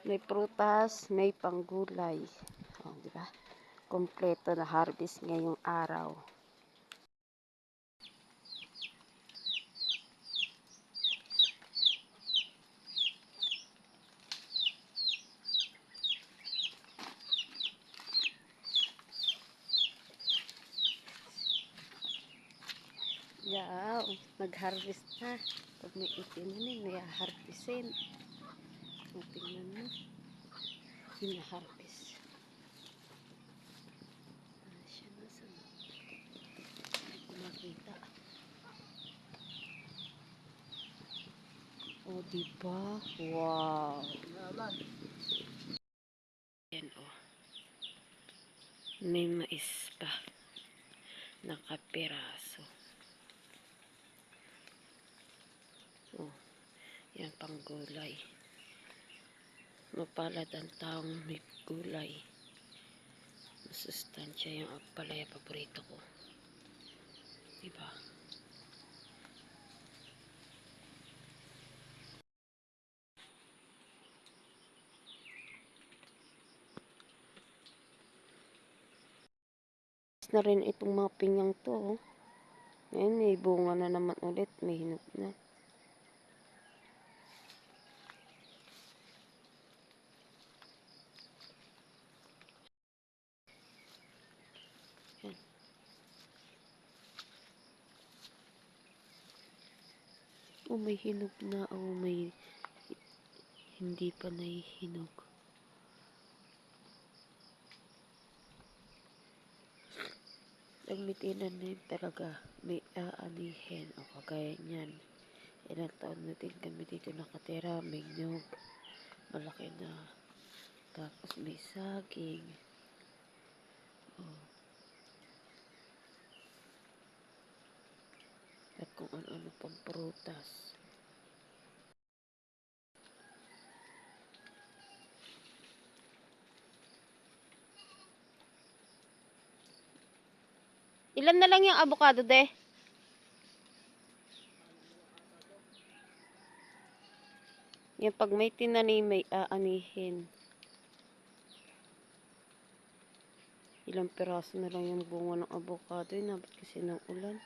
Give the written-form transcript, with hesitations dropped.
May prutas, may panggulay. Oh, di ba? Kompleto na harvest ngayong araw. Yaw, nag-harvest na. Pag may itinanin, may harvestin. Tingnan mo. Hina-harvest. Siya na sa makita. O, diba? Wow. Yan, o. May mais pa. Nakapiraso. O, yan pang gulay. Mapalad ang taong may gulay. Masustansya yung palaya paborito ko. Diba? Na rin itong mga pinyang to. Oh. Ngayon may bunga na naman ulit. May hinog na. Yan. Oh, may hinog na. Oh, may hindi pa nahihinog. Nagmitinan na yun talaga. May aanihin. O kagaya niyan. Ilang taon na din kami dito nakatira. May nyug. Malaki na. Tapos may saging. Oh. At kung ano-ano pang prutas. Ilan na lang yung avocado, de? Yan, pag may tinanim, may aanihin. Ilang piraso na lang yung bunga ng avocado. Inabot kasi ng ulan.